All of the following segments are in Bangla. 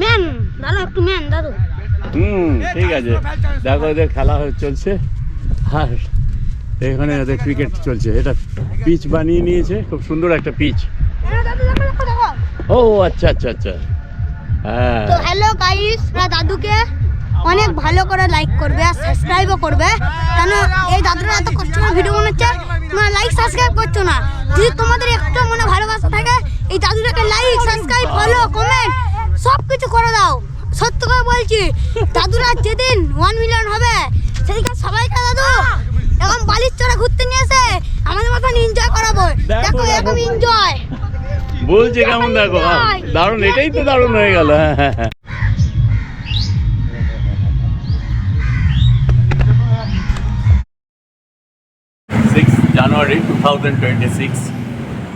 ম্যান দাদু, একটু ম্যান দাদু। ঠিক আছে, দেখো এদের খেলা চলছে আর এখানে এদের ক্রিকেট চলছে। এটা পিচ বানিয়ে নিয়েছে, খুব সুন্দর একটা পিচ। ও আচ্ছা আচ্ছা আচ্ছা, হ্যাঁ। তো হ্যালো গাইস, দাদুকে অনেক ভালো করে লাইক করবে আর সাবস্ক্রাইবও করবে, কেন এই দাদুরা এত কষ্ট করে ভিডিও বানাচ্ছে, তোমরা লাইক সাবস্ক্রাইব করছো না। যদি তোমাদের একটু মনে ভালোবাসা থাকে, এই দাদুটাকে লাইক সাবস্ক্রাইব ফলো কমেন্ট সব কিছু করে দাও। সত্য করে বলছি, দাদুরা যেদিন 1 মিলিয়ন হবে সেদিন সবাইকে দাদু এখন বালির চড়ে ঘুরতে নিয়ে এসে আমাদের মতন এনজয় করাবো। দেখো এরকম এনজয় বলছে কেমন, দেখো দারুণ, এটাই তো দারুণ হয়ে গেল। হ্যাঁ হ্যাঁ, 6 জানুয়ারি 2026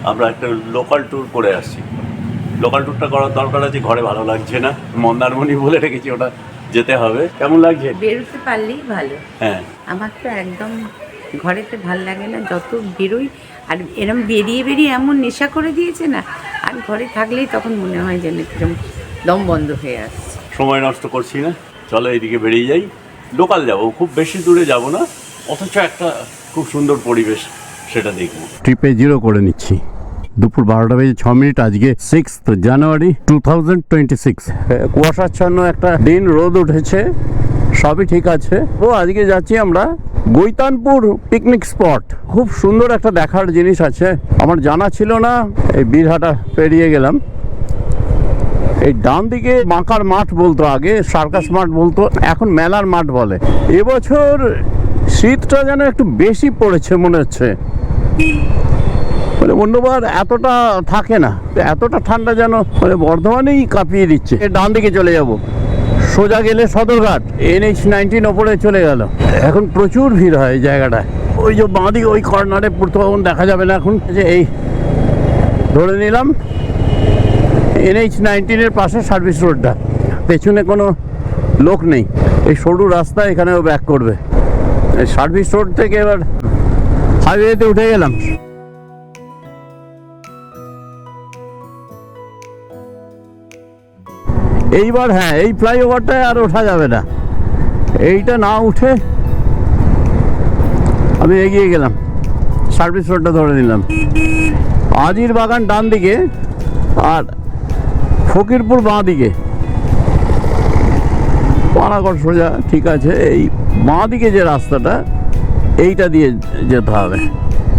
আমরা একটা লোকাল ট্যুর করে আসছি। লোকাল ট্যুরটা করার দরকার আছে, ঘরে ভালো লাগছে না, মন্দারমণি বলে রেখেছি, ওটা যেতে হবে। কেমন লাগছে? বেরোতে পারলেই ভালো। হ্যাঁ, আমার তো একদম ঘরেতে ভাল লাগে না, যত বেরোই। আর এরম বেরিয়ে বেরিয়ে এমন নেশা করে দিয়েছে না, আর ঘরে থাকলেই তখন মনে হয় যেন একদম দম বন্ধ হয়ে আসছে। সময় নষ্ট করছি না, চলো এইদিকে বেরিয়ে যাই। লোকাল যাবো, খুব বেশি দূরে যাব না, অথচ একটা খুব সুন্দর পরিবেশ, সেটা দেখবো। ট্রিপে 0 করে নিচ্ছি। দুপুর 12টা বেজে 6 মিনিট। আজকে 6 জানুয়ারি 2026। কুয়াশাচ্ছন্ন একটা দিন, রোদ উঠেছে, সবই ঠিক আছে। ও আজকে যাচ্ছি আমরা গৈতানপুর পিকনিক স্পট। খুব সুন্দর একটা দেখার জিনিস আছে, আমার জানা ছিল না। এই বীরহাটা পেরিয়ে গেলাম। এই ডান দিকে মাকার মাঠ বলতো, আগে সার্কাস মাঠ বলতো, এখন মেলার মাঠ বলে। এবছর শীতটা যেন একটু বেশি পড়েছে মনে হচ্ছে, মানে অন্যবার এতটা থাকে না, এতটা ঠান্ডা যেন মানে বর্ধমানেই কাঁপিয়ে দিচ্ছে। ডান দিকে চলে যাব, সোজা গেলে সদরঘাট, NH-19 ওপরে চলে গেল। এখন প্রচুর ভিড় হয় এই জায়গাটায়। ওই যে বাঁদিকে ওই কর্নারে প্রথম দেখা যাবে না এখন, যে এই ধরে নিলাম NH-19 পাশে সার্ভিস রোডটা, পেছনে কোনো লোক নেই, এই সরু রাস্তা, এখানেও ব্যাক করবে। এই সার্ভিস রোড থেকে এবার হাইওয়েতে উঠে গেলাম। এইবার হ্যাঁ, এই ফ্লাইওভারটায় আর ওঠা যাবে না, এইটা না উঠে আমি এগিয়ে গেলাম, সার্ভিস রোডটা ধরে নিলাম। আজির বাগান ডান দিকে আর ফকিরপুর বাঁ দিকে, পানাগড় সোজা, ঠিক আছে। এই বাঁ দিকে যে রাস্তাটা, এইটা দিয়ে যেতে হবে,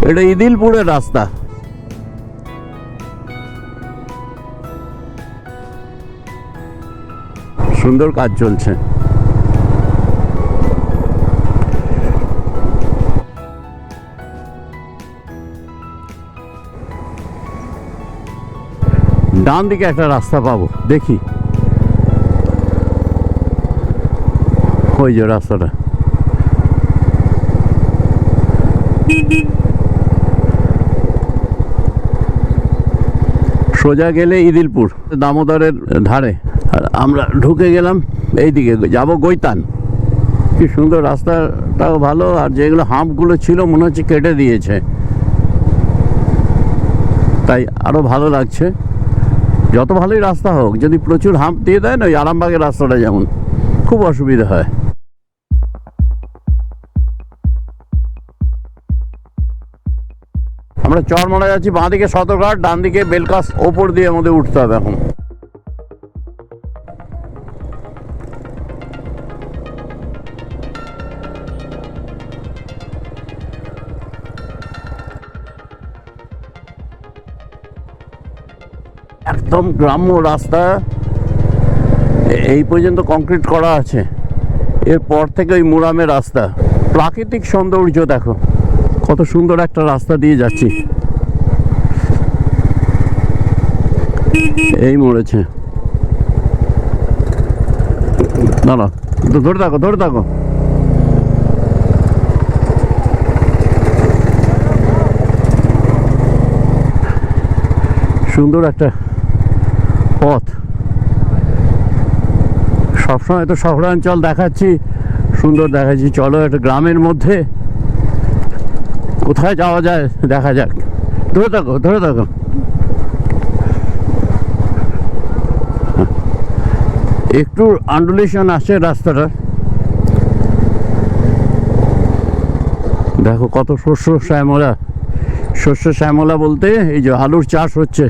এটা ইদিলপুরের রাস্তা। সুন্দর কাজ চলছে। ডান দিকে একটা রাস্তা পাবো, দেখি ওই যে রাস্তাটা। সোজা গেলে ইদিলপুর, দামোদরের ধারে, আর আমরা ঢুকে গেলাম এইদিকে, যাব গৈতান। কি সুন্দর, রাস্তাটাও ভালো, আর যেগুলো হাম্পগুলো ছিল মনে হচ্ছে কেটে দিয়েছে, তাই আরও ভালো লাগছে। যত ভালোই রাস্তা হোক, যদি প্রচুর হাম্প দিয়ে দেয় না, ওই আরামবাগের রাস্তাটা যেমন, খুব অসুবিধা হয়। আমরা চরমারা যাচ্ছি, বাঁ দিকে সদরঘাট, ডান দিকে বেলকাস, ওপর দিয়ে আমাদের উঠতে হবে এখন। একদম গ্রাম্য রাস্তা, এই পর্যন্ত কংক্রিট করা আছে, এরপর থেকে ওই মুরামের রাস্তা। প্রাকৃতিক সৌন্দর্য দেখো, কত সুন্দর একটা রাস্তা দিয়ে যাচ্ছি। এই মরেছে, না না, ধরে থাকো ধরে থাকো। সুন্দর একটা পথ, সবসময় তো শহরাঞ্চল দেখাচ্ছি, সুন্দর দেখাচ্ছি, চলো একটা গ্রামের মধ্যে কোথায় যাওয়া যায় দেখা যাক। ধরে থাকো ধরে থাকো। একটু আন্ডুলেশন আছে রাস্তাটা। দেখো কত শস্য শ্যামলা, শস্য শ্যামলা বলতে এই যে আলুর চাষ হচ্ছে,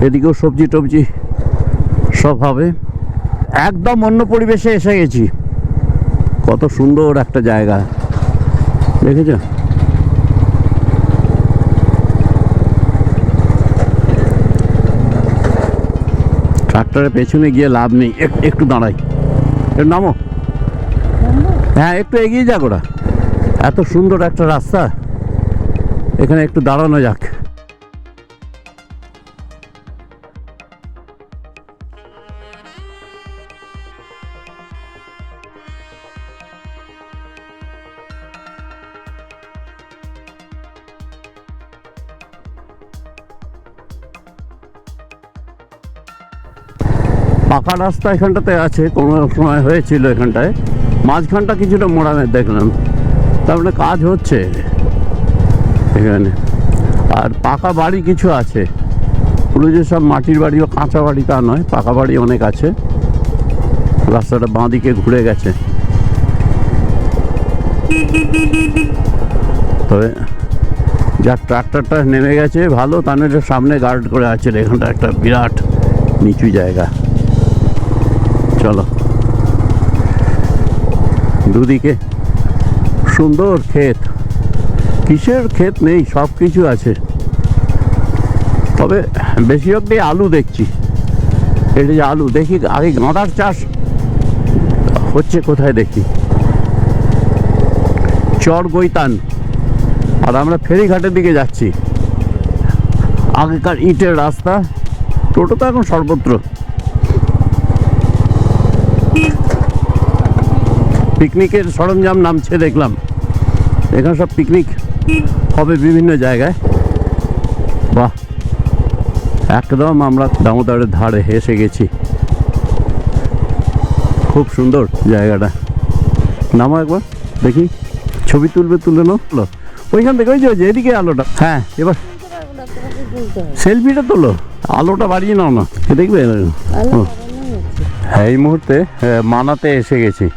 এদিকেও সবজি টবজি সব হবে। একদম অন্য পরিবেশে এসে গেছি। কত সুন্দর একটা জায়গা, দেখেছ? ট্রাক্টরের পেছনে গিয়ে লাভ নেই, একটু দাঁড়াই, একটু নামো। হ্যাঁ একটু এগিয়ে যাক, ওরা এত সুন্দর একটা রাস্তা, এখানে একটু দাঁড়ানো যাক। পাকা রাস্তা এখানটাতে আছে, কোনো সময় হয়েছিল এখানটায়, মাঝখানটা কিছুটা মোড়ামের দেখলাম, তার মানে কাজ হচ্ছে এখানে। আর পাকা বাড়ি কিছু আছে, পুরো যে সব মাটির বাড়ি বা কাঁচা বাড়ি তা নয়, পাকা বাড়ি অনেক আছে। রাস্তাটা বাঁ দিকে ঘুরে গেছে, তবে যার ট্রাক্টরটা নেমে গেছে ভালো, তাহলে সামনে গার্ড করে আছে। এখানটা একটা বিরাট নিচু জায়গা। চলো, দুদিকে সুন্দর ক্ষেত, কিসের ক্ষেত নেই, সব কিছু আছে। তবে বেশিরভাগ আলু দেখছি, এটা যে আলু দেখি, আগে গাঁদার চাষ হচ্ছে কোথায় দেখি, চর গৈতান। আর আমরা ফেরিঘাটের দিকে যাচ্ছি। আগেকার ইটের রাস্তা, টোটো তো এখন সর্বত্র। পিকনিকের সরঞ্জাম নামছে দেখলাম, এখানে সব পিকনিক হবে বিভিন্ন জায়গায়। বাহ, একদম আমরা দামোদরের ধারে এসে গেছি, খুব সুন্দর জায়গাটা। নামো একবার দেখি, ছবি তুলবে, তুলে নাও। ওইখান থেকে ওই যে এদিকে আলোটা, হ্যাঁ এবার সেলফিটা তোলো, আলোটা বাড়িয়ে নাও না, দেখবে। হ্যাঁ এই মুহূর্তে মানাতে এসে গেছি,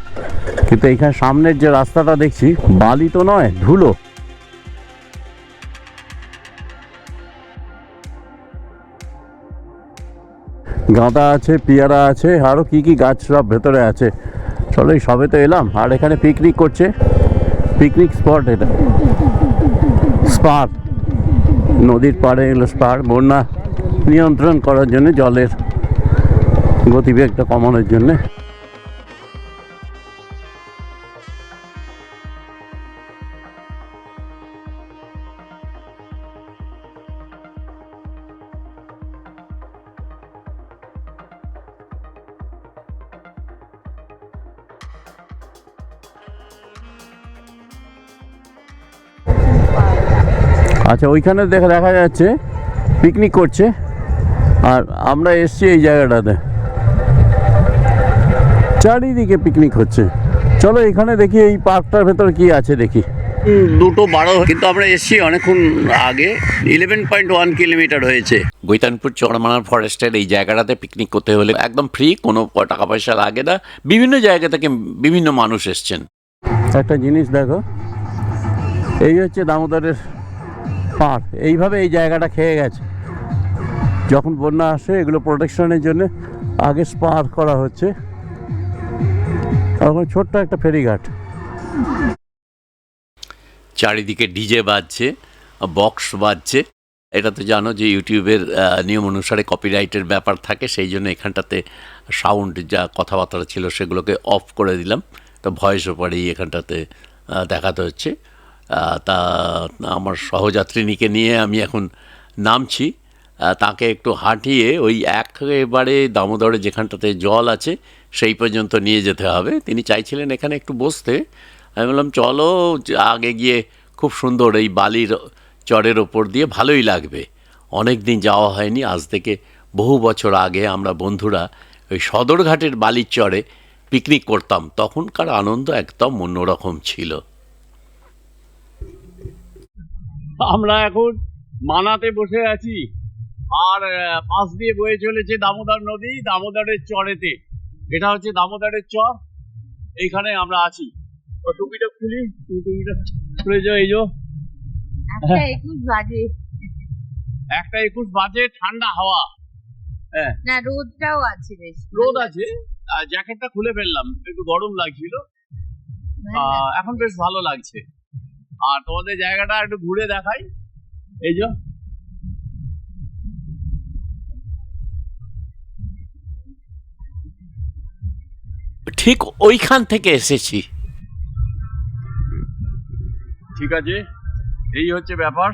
কিন্তু এইখানে সামনের যে রাস্তাটা দেখছি, বালি তো নয়, ধুলো। গাঁদা আছে, পেয়ারা আছে, আরও কি কি গাছ সব ভেতরে আছে। চলো, এই সবে তো এলাম। আর এখানে পিকনিক করছে, পিকনিক স্পট এটা, স্পার, নদীর পাড়ে এগুলো স্পার। বন্যা নিয়ন্ত্রণ করার জন্য, জলের গতিবেগটা কমানোর জন্যে। আচ্ছা, ওইখানে দেখা যাচ্ছে পিকনিক করছে, আর আমরা এসছি এই জায়গাটাতে, চারিদিকে পিকনিক হচ্ছে। চলো এখানে দেখি, এই পার্কটার ভেতরে কি আছে দেখি। 2:12, কিন্তু আমরা এসছি অনেকক্ষণ আগে। 11.1 কিলোমিটার হয়েছে। গৈতানপুর চড়মানার ফরেস্টের এই জায়গাটাতে পিকনিক করতে হলে একদম ফ্রি, কোনো টাকা পয়সা লাগে না। বিভিন্ন জায়গা থেকে বিভিন্ন মানুষ এসছেন। একটা জিনিস দেখো, এই হচ্ছে দামোদরের পাড়, এইভাবে এই জায়গাটা খেয়ে গেছে। যখন বন্যা আসে, এগুলো প্রোটেকশনের জন্য আগে স্পার করা হচ্ছে। এখন ছোট্ট একটা ফেরিঘাট, চারিদিকে ডিজে বাজছে, বক্স বাজছে। এটা তো জানো যে ইউটিউবের নিয়ম অনুসারে কপিরাইটের ব্যাপার থাকে, সেই জন্য এখানটাতে সাউন্ড যা কথাবার্তা ছিল সেগুলোকে অফ করে দিলাম। তো ভয়েস ওভারেই এখানটাতে দেখাতে হচ্ছে। তা আমার সহযাত্রিনীকে নিয়ে আমি এখন নামছি, তাকে একটু হাঁটিয়ে ওই একেবারে দামোদরে যেখানটাতে জল আছে সেই পর্যন্ত নিয়ে যেতে হবে। তিনি চাইছিলেন এখানে একটু বসতে। আমি বললাম চলো, আগে গিয়ে খুব সুন্দর এই বালির চরের ওপর দিয়ে, ভালোই লাগবে। অনেক দিন যাওয়া হয়নি, আজ থেকে বহু বছর আগে আমরা বন্ধুরা ওই সদরঘাটের বালির চরে পিকনিক করতাম, তখনকার আনন্দ একদম অন্যরকম ছিল। আমরা এখন মানাতে বসে আছি, আর পাশ দিয়ে বয়ে চলেছে দামোদর নদী দামোদরের চরেতে। এটা হচ্ছে দামোদরের চর, এইখানে আমরা আছি। ও টুপিটা খুলি, টুপিটা খুলে যাও। এই যে 1:21 বাজে, 1:21 বাজে, ঠান্ডা হাওয়া। হ্যাঁ, না রোদটাও আছে, বেশ রোদ আছে। জ্যাকেটটা খুলে ফেললাম, একটু গরম লাগছিল, এখন বেশ ভালো লাগছে। আর তোমাদের জায়গাটা একটু ঘুরে দেখাই। এই যে ঠিক ওইখান থেকে এসেছি। ঠিক আছে, এই হচ্ছে ব্যাপার।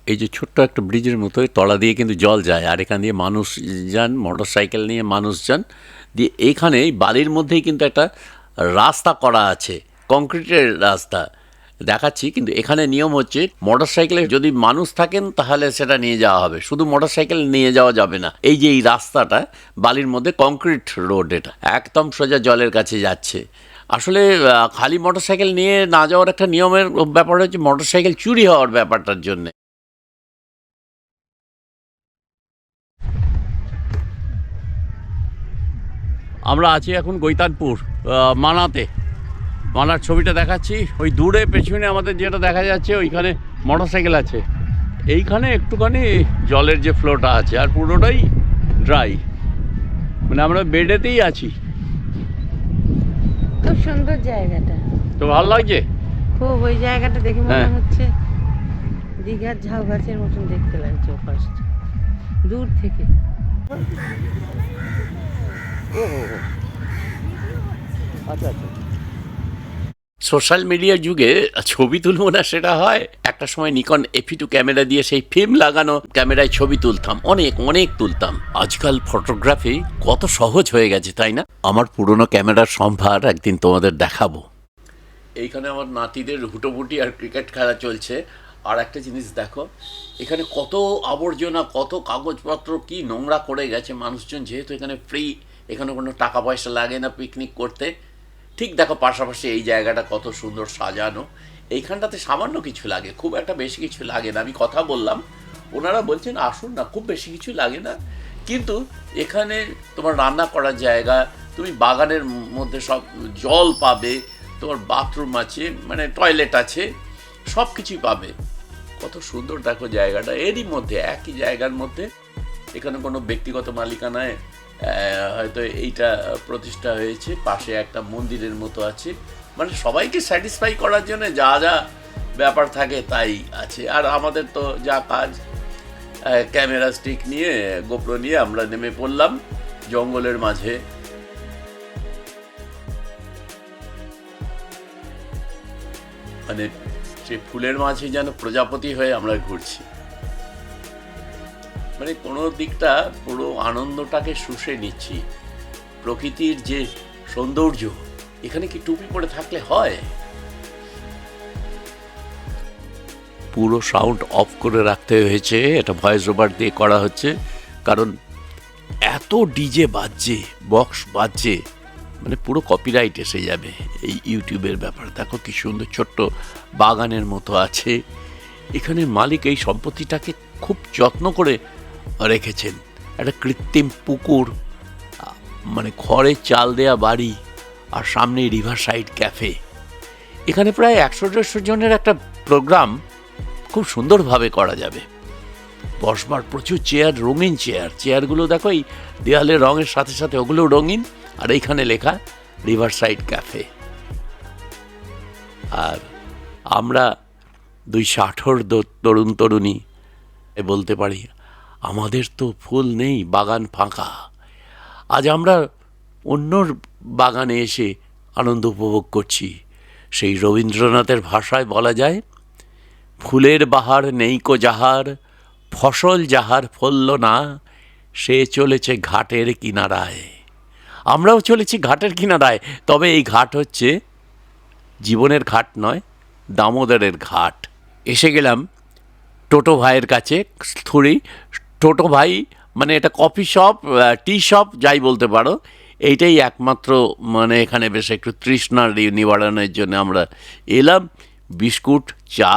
এই যে ছোট্ট একটা ব্রিজের মতো তলা দিয়ে কিন্তু জল যায়, আর এখান দিয়ে মানুষ যান, মোটর সাইকেল নিয়ে মানুষ যান। দিয়ে এইখানে বালির মধ্যেই কিন্তু একটা রাস্তা করা আছে, কংক্রিটের রাস্তা দেখাচ্ছি। কিন্তু এখানে নিয়ম হচ্ছে মোটর সাইকেলে যদি মানুষ থাকেন তাহলে সেটা নিয়ে যাওয়া হবে, শুধু মোটর সাইকেল নিয়ে যাওয়া যাবে না। এই যে এই রাস্তাটা বালির মধ্যে কংক্রিট রোড, এটা একদম সোজা জলের কাছে যাচ্ছে। আসলে খালি মোটর সাইকেল নিয়ে না যাওয়ার একটা নিয়মের ব্যাপার হচ্ছে মোটর সাইকেল চুরি হওয়ার ব্যাপারটার জন্য। আমরা আছি এখন গৈতানপুর মানাতে। মানার ছবিটা দেখাচ্ছি, ওই দূরে পেছনে আমাদের যেটা দেখা যাচ্ছে ওইখানে মোটর সাইকেল আছে। এইখানে একটুখানি জলের যে ফ্লোটা আছে, আর পুরোটাই ড্রাই, মানে আমরা বেডেতেই আছি। খুব সুন্দর জায়গাটা, তো ভালো লাগছে খুব। ওই জায়গাটা দেখে মনে হ্যাঁ। হচ্ছে দীঘার ঝাউ গাছের মতন দেখতে লাগছে ফার্স্ট দূর থেকে। সোশ্যাল মিডিয়ার যুগে ছবি তুলবো না সেটা হয়, একটা সময় নিকন এফি2 ক্যামেরা দিয়ে সেই ফিল্ম লাগানো ক্যামেরায় ছবি তুলতাম, অনেক অনেক তুলতাম। আজকাল ফটোগ্রাফি কত সহজ হয়ে গেছে, তাই না? আমার পুরনো ক্যামেরার সম্ভার একদিন তোমাদের দেখাবো। এইখানে আমার নাতিদের হুটোপুটি আর ক্রিকেট খেলা চলছে। আর একটা জিনিস দেখো, এখানে কত আবর্জনা, কত কাগজপত্র কি নোংরা করে গেছে মানুষজন। যেহেতু এখানে ফ্রি, এখানে কোনো টাকা পয়সা লাগে না পিকনিক করতে। ঠিক দেখো পাশাপাশি এই জায়গাটা কত সুন্দর সাজানো। এইখানটাতে সামান্য কিছু লাগে, খুব একটা বেশি কিছু লাগে না। আমি কথা বললাম, ওনারা বলছেন আসুন না, খুব বেশি কিছু লাগে না। কিন্তু এখানে তোমার রান্না করার জায়গা, তুমি বাগানের মধ্যে সব জল পাবে, তোমার বাথরুম আছে, মানে টয়লেট আছে, সব কিছুই পাবে। কত সুন্দর দেখো জায়গাটা। এরই মধ্যে, একই জায়গার মধ্যে, এখানে কোনো ব্যক্তিগত মালিকানায় হয়তো এইটা প্রতিষ্ঠা হয়েছে। পাশে একটা মন্দিরের মতো আছে, মানে সবাইকে স্যাটিসফাই করার জন্য যা যা ব্যাপার থাকে তাই আছে। আর আমাদের তো যা কাজ, ক্যামেরা স্টিক নিয়ে, গোপ্রো নিয়ে আমরা নেমে পড়লাম জঙ্গলের মাঝে। মানে সে ফুলের মাঝে যেন প্রজাপতি হয়ে আমরা ঘুরছি, মানে কোনো দিকটা পুরো আনন্দটাকে শুষে নিচ্ছি। প্রকৃতির যে সৌন্দর্য, এখানে কি টুপি পরে থাকলে হয়? পুরো সাউন্ড অফ করে রাখতে হয়েছে, এটা ভয়েস ওভার দিয়ে করা হচ্ছে, কারণ এত ডিজে বাজছে, বক্স বাজছে, মানে পুরো কপিরাইট এসে যাবে এই ইউটিউবের ব্যাপার। দেখো কি সুন্দর ছোট্ট বাগানের মতো আছে। এখানে মালিক এই সম্পত্তিটাকে খুব যত্ন করে রেখেছেন। একটা কৃত্রিম পুকুর, মানে খড়ের চাল দেয়া বাড়ি, আর সামনে রিভার সাইড ক্যাফে। এখানে প্রায় 100-150 জনের একটা প্রোগ্রাম খুব সুন্দরভাবে করা যাবে। বসবার প্রচুর চেয়ার, রঙিন চেয়ার। চেয়ারগুলো দেখো এই দেয়ালের রঙের সাথে সাথে ওগুলো রঙিন, আর এইখানে লেখা রিভার সাইড ক্যাফে। আর আমরা 260 তরুণ তরুণী বলতে পারি, আমাদের তো ফুল নেই, বাগান ফাঁকা। আজ আমরা অন্যর বাগানে এসে আনন্দ উপভোগ করছি। সেই রবীন্দ্রনাথের ভাষায় বলা যায়, ফুলের বাহার নেইকো যাহার, ফসল যাহার ফলল না, সে চলেছে ঘাটের কিনারায়। আমরাও চলেছি ঘাটের কিনারায়, তবে এই ঘাট হচ্ছে জীবনের ঘাট নয়, দামোদরের ঘাট। এসে গেলাম টোটো ভাইয়ের কাছে। স্থুরি টোটো ভাই মানে এটা কফি শপ, টি শপ, যাই বলতে পারো। এইটাই একমাত্র, মানে এখানে বেশ একটু তৃষ্ণার নিবারণের জন্য আমরা এলাম। বিস্কুট, চা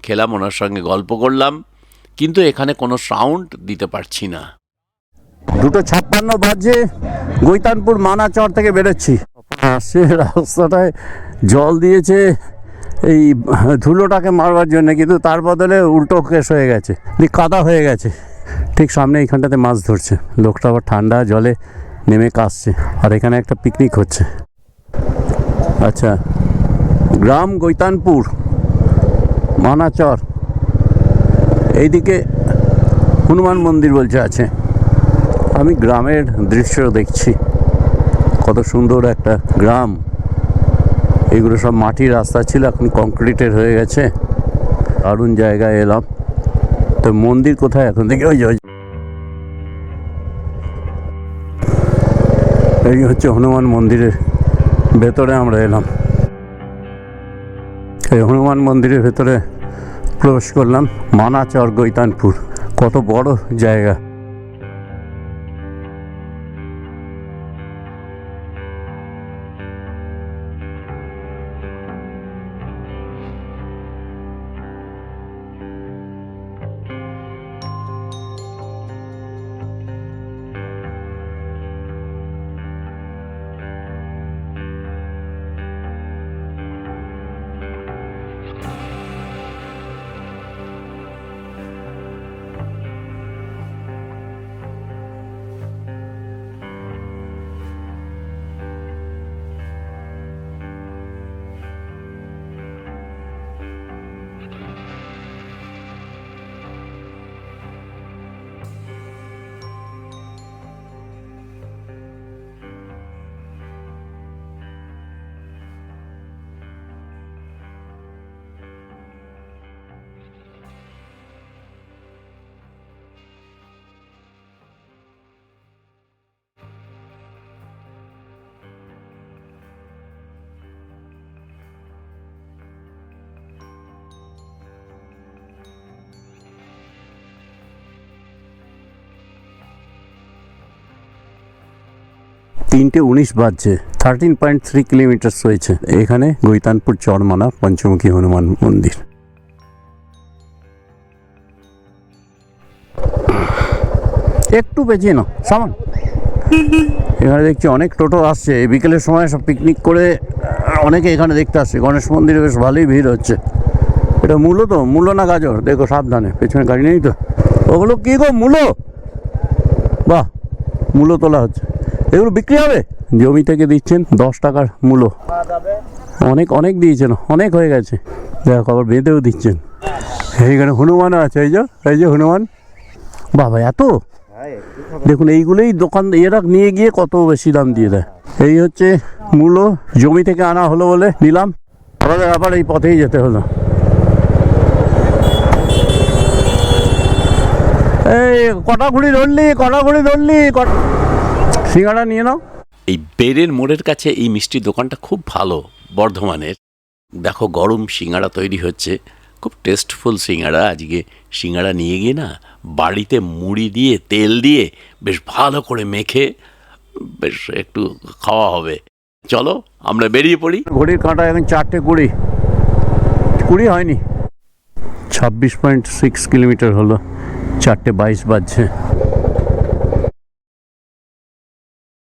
খেলাম, ওনার সঙ্গে গল্প করলাম। কিন্তু এখানে কোনো সাউন্ড দিতে পারছি না। 2:56 বাজে, গৈতানপুর মানাচর থেকে বেরোচ্ছি। আসছে রাস্তাটায় জল দিয়েছে এই ধুলোটাকে মারবার জন্য, কিন্তু তার বদলে উল্টো কেস হয়ে গেছে, কাদা হয়ে গেছে। ঠিক সামনে এইখানটাতে মাছ ধরছে লোকটা, আবার ঠান্ডা জলে নেমে কাশছে, আর এখানে একটা পিকনিক হচ্ছে। আচ্ছা, গ্রাম গৈতানপুর মানাচর, এইদিকে হনুমান মন্দির বলছে আছে। আমি গ্রামের দৃশ্য দেখছি, কত সুন্দর একটা গ্রাম। এগুলো সব মাটির রাস্তা ছিল, এখন কংক্রিটের হয়ে গেছে। দারুণ জায়গায় এলাম। তো মন্দির কোথায় এখন দেখি? ওই এই হচ্ছে হনুমান মন্দিরের ভেতরে আমরা এলাম। এই হনুমান মন্দিরের ভেতরে প্রবেশ করলাম। মানাচর গৈতানপুর, কত বড় জায়গা। তিনটে 19 বাজছে, 13.3 কিলোমিটার হয়েছে এখানে গৈতানপুর চরমানা পঞ্চমুখী হনুমান মন্দির। একটু বেঁচে না সামান। এখানে দেখছি অনেক টোটো আসছে, বিকেলের সময় সব পিকনিক করে অনেকে এখানে দেখতে আসছে। গণেশ মন্দিরে বেশ ভালোই ভিড় হচ্ছে। এটা মূলো তো, মূলো না গাজর? দেখো সাবধানে, পেছনে গাড়ি নেই তো। ওগুলো কি গো, মূলো? বাহ, মূলো তোলা হচ্ছে। এগুলো বিক্রি হবে? জমি থেকে দিচ্ছেন 10 টাকার মূলো। অনেক অনেক দিয়েছেন, অনেক হয়ে গেছে। দেখো আবার বেঁধেও দিচ্ছেন। এইখানে হনুমানও আছে, এই যে হনুমান। বাবা এত! দেখুন এইগুলোই দোকান এরা নিয়ে গিয়ে কত বেশি দাম দিয়ে দেয়। এই হচ্ছে মূলো, জমি থেকে আনা হলো বলে নিলাম। আবার এই পথেই যেতে হলো। এই কটা ঘুড়ি ধরলি, সিঙ্গাড়া নিয়ে নাও। এই বেড়ের মোড়ের কাছে এই মিষ্টির দোকানটা খুব ভালো, বর্ধমানের। দেখো গরম সিঙ্গাড়া তৈরি হচ্ছে, খুব টেস্টফুল সিঙ্গাড়া। আজকে সিঙ্গাড়া নিয়ে গিয়ে না বাড়িতে মুড়ি দিয়ে তেল দিয়ে বেশ ভালো করে মেখে বেশ একটু খাওয়া হবে। চলো আমরা বেরিয়ে পড়ি। ঘড়ির কাঁটা এখন 4:20 হয়নি। 26.6 কিলোমিটার হলো, 4:22 বাজছে।